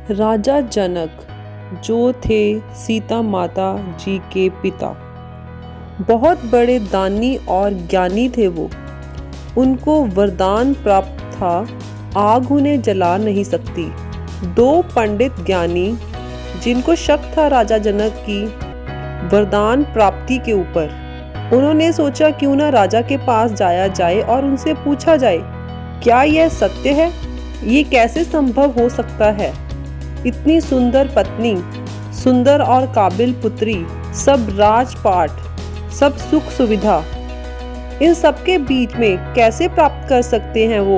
राजा जनक जो थे सीता माता जी के पिता, बहुत बड़े दानी और ज्ञानी थे वो। उनको वरदान प्राप्त था, आग उन्हें जला नहीं सकती। दो पंडित ज्ञानी जिनको शक था राजा जनक की वरदान प्राप्ति के ऊपर, उन्होंने सोचा क्यों ना राजा के पास जाया जाए और उनसे पूछा जाए, क्या यह सत्य है? ये कैसे संभव हो सकता है? इतनी सुंदर पत्नी, सुंदर और काबिल पुत्री, सब राजपाट, सब सुख सुविधा, इन सबके बीच में कैसे प्राप्त कर सकते हैं वो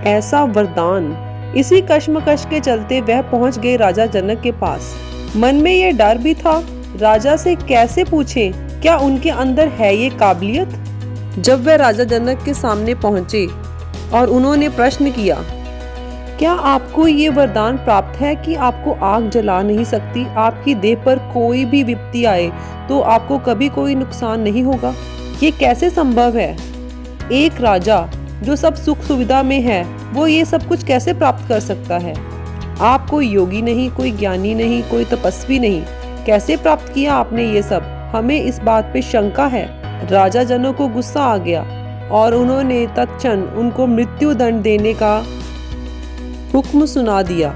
ऐसा वरदान? इसी कश्मकश के चलते वह पहुंच गए राजा जनक के पास। मन में ये डर भी था, राजा से कैसे पूछें, क्या उनके अंदर है ये काबिलियत? जब वह राजा जनक के सामने पहुंचे और उन्होंने प्रश्न किया, क्या आपको ये वरदान प्राप्त है कि आपको आग जला नहीं सकती? आपकी देह पर कोई भी विपत्ति आए तो आपको कभी कोई नुकसान नहीं होगा? ये कैसे संभव है? एक राजा जो सब सुख सुविधा में है, वो ये सब कुछ कैसे प्राप्त कर सकता है? आप कोई योगी नहीं, कोई ज्ञानी नहीं, कोई तपस्वी नहीं, कैसे प्राप्त किया आपने ये सब? हमें इस बात पे शंका है। राजा जनक को गुस्सा आ गया और उन्होंने तत्क्षण उनको मृत्यु दंड देने का हुक्म सुना दिया।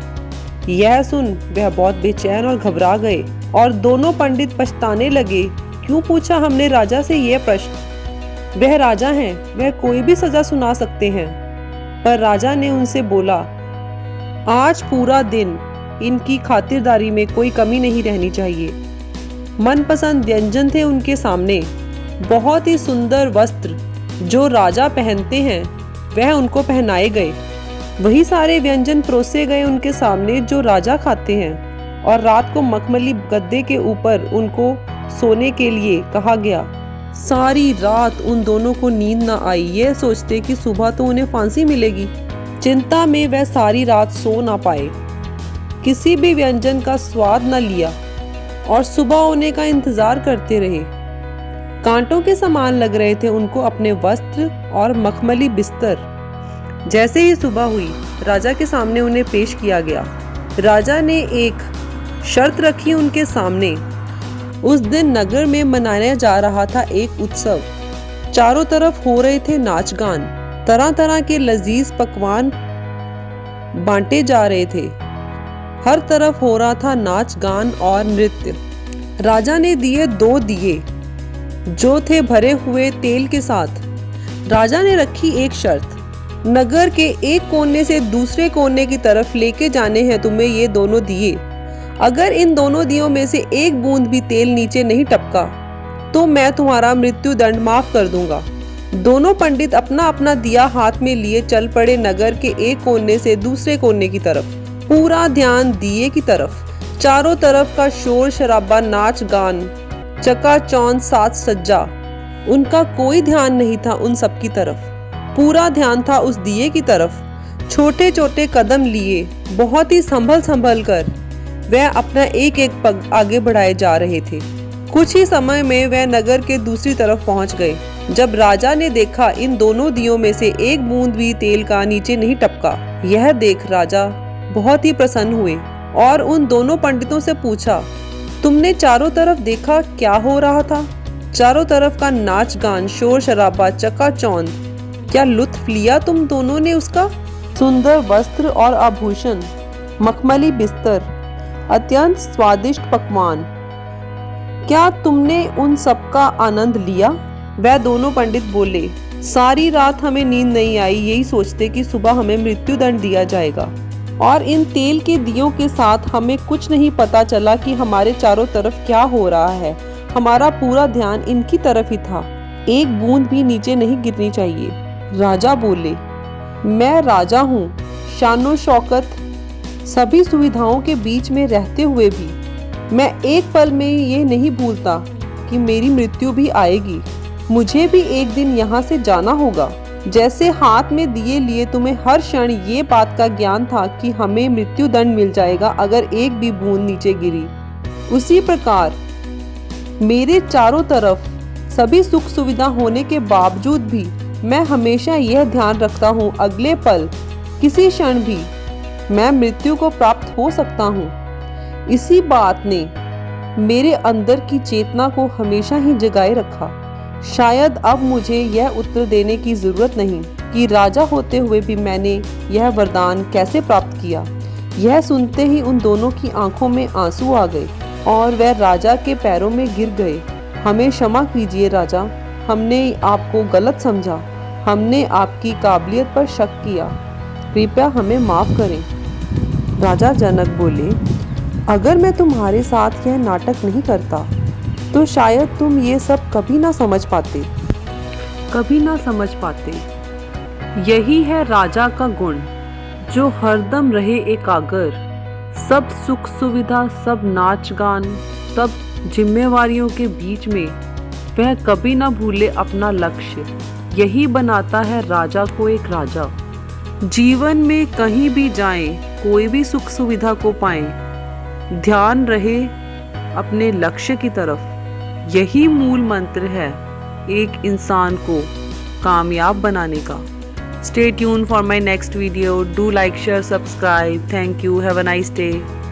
यह सुन वह बहुत बेचैन और घबरा गए और दोनों पंडित पछताने लगे, क्यों पूछा हमने राजा से यह प्रश्न? वह राजा हैं, वह कोई भी सजा सुना सकते हैं। पर राजा ने उनसे बोला, आज पूरा दिन इनकी खातिरदारी में कोई कमी नहीं रहनी चाहिए। मनपसंद व्यंजन थे उनके सामने, बहुत ही सुंदर वस्त्र जो राजा पहनते हैं वह उनको पहनाए गए। वही सारे व्यंजन परोसे गए उनके सामने जो राजा खाते हैं, और रात को मखमली गद्दे के ऊपर उनको सोने के लिए कहा गया। सारी रात उन दोनों को नींद न आई, ये सोचते कि सुबह तो उन्हें फांसी मिलेगी। चिंता में वह सारी रात सो ना पाए, किसी भी व्यंजन का स्वाद न लिया और सुबह होने का इंतजार करते रहे। कांटों के समान लग रहे थे उनको अपने वस्त्र और मखमली बिस्तर। जैसे ही सुबह हुई, राजा के सामने उन्हें पेश किया गया। राजा ने एक शर्त रखी उनके सामने। उस दिन नगर में मनाया जा रहा था एक उत्सव। चारों तरफ हो रहे थे नाच गान, तरह तरह के लजीज पकवान बांटे जा रहे थे। हर तरफ हो रहा था नाच गान और नृत्य। राजा ने दिए 2 दिए जो थे भरे हुए तेल के साथ। राजा ने रखी एक शर्त, नगर के एक कोने से दूसरे कोने की तरफ लेके जाने हैं तुम्हें ये दोनों दिए। अगर इन दोनों दियों में से एक बूंद भी तेल नीचे नहीं टपका तो मैं तुम्हारा मृत्यु दंड माफ कर दूंगा। दोनों पंडित अपना अपना दिया हाथ में लिए चल पड़े नगर के एक कोने से दूसरे कोने की तरफ, पूरा ध्यान दिए की तरफ। चारों तरफ का शोर शराबा, नाच गान, चकाचौंध, साज सज्जा, उनका कोई ध्यान नहीं था उन सब की तरफ। पूरा ध्यान था उस दिए की तरफ। छोटे छोटे कदम लिए, बहुत ही संभल संभल कर वह अपना एक एक पग आगे बढ़ाए जा रहे थे। कुछ ही समय में वह नगर के दूसरी तरफ पहुंच गए। जब राजा ने देखा इन दोनों दियों में से एक बूंद भी तेल का नीचे नहीं टपका, यह देख राजा बहुत ही प्रसन्न हुए और उन दोनों पंडितों से पूछा, तुमने चारों तरफ देखा क्या हो रहा था? चारों तरफ का नाच गान, शोर शराबा, चकाचौंध, क्या लुत्फ लिया तुम दोनों ने उसका? सुंदर वस्त्र और आभूषण, मखमली बिस्तर, अत्यंत स्वादिष्ट पकवान, क्या तुमने उन सब का आनंद लिया? वह दोनों पंडित बोले, सारी रात हमें नींद नहीं आई, यही सोचते कि सुबह हमें मृत्यु दंड दिया जाएगा, और इन तेल के दियों के साथ हमें कुछ नहीं पता चला कि हमारे चारों तरफ क्या हो रहा है। हमारा पूरा ध्यान इनकी तरफ ही था, एक बूंद भी नीचे नहीं गिरनी चाहिए। राजा बोले, मैं राजा हूँ, शानो शौकत, सभी सुविधाओं के बीच में रहते हुए भी मैं एक पल में ये नहीं भूलता कि मेरी मृत्यु भी आएगी। मुझे भी एक दिन यहाँ से जाना होगा। जैसे हाथ में दिए लिए तुम्हें हर क्षण ये बात का ज्ञान था कि हमें मृत्यु दंड मिल जाएगा अगर एक भी बूंद नीचे गिरी, उसी प्रकार मेरे चारों तरफ सभी सुख सुविधा होने के बावजूद भी मैं हमेशा यह ध्यान रखता हूँ, अगले पल किसी क्षण भी मैं मृत्यु को प्राप्त हो सकता हूँ। इसी बात ने मेरे अंदर की चेतना को हमेशा ही जगाए रखा। शायद अब मुझे यह उत्तर देने की जरूरत नहीं कि राजा होते हुए भी मैंने यह वरदान कैसे प्राप्त किया। यह सुनते ही उन दोनों की आंखों में आंसू आ गए और वह राजा के पैरों में गिर गए। हमें क्षमा कीजिए राजा, हमने आपको गलत समझा, हमने आपकी काबिलियत पर शक किया, कृपया हमें माफ़ करें। राजा जनक बोले, अगर मैं तुम्हारे साथ यह नाटक नहीं करता तो शायद तुम ये सब कभी ना समझ पाते। यही है राजा का गुण, जो हरदम रहे एकाग्र, सब सुख सुविधा, सब नाच गान, सब जिम्मेवारियों के बीच में वह कभी ना भूले अपना लक्ष्य। यही बनाता है राजा को एक राजा। जीवन में कहीं भी जाएं, कोई भी सुख सुविधा को पाएं, ध्यान रहे अपने लक्ष्य की तरफ। यही मूल मंत्र है एक इंसान को कामयाब बनाने का। Stay tuned for my next video. Do like, share, subscribe. Thank you. Have a nice day.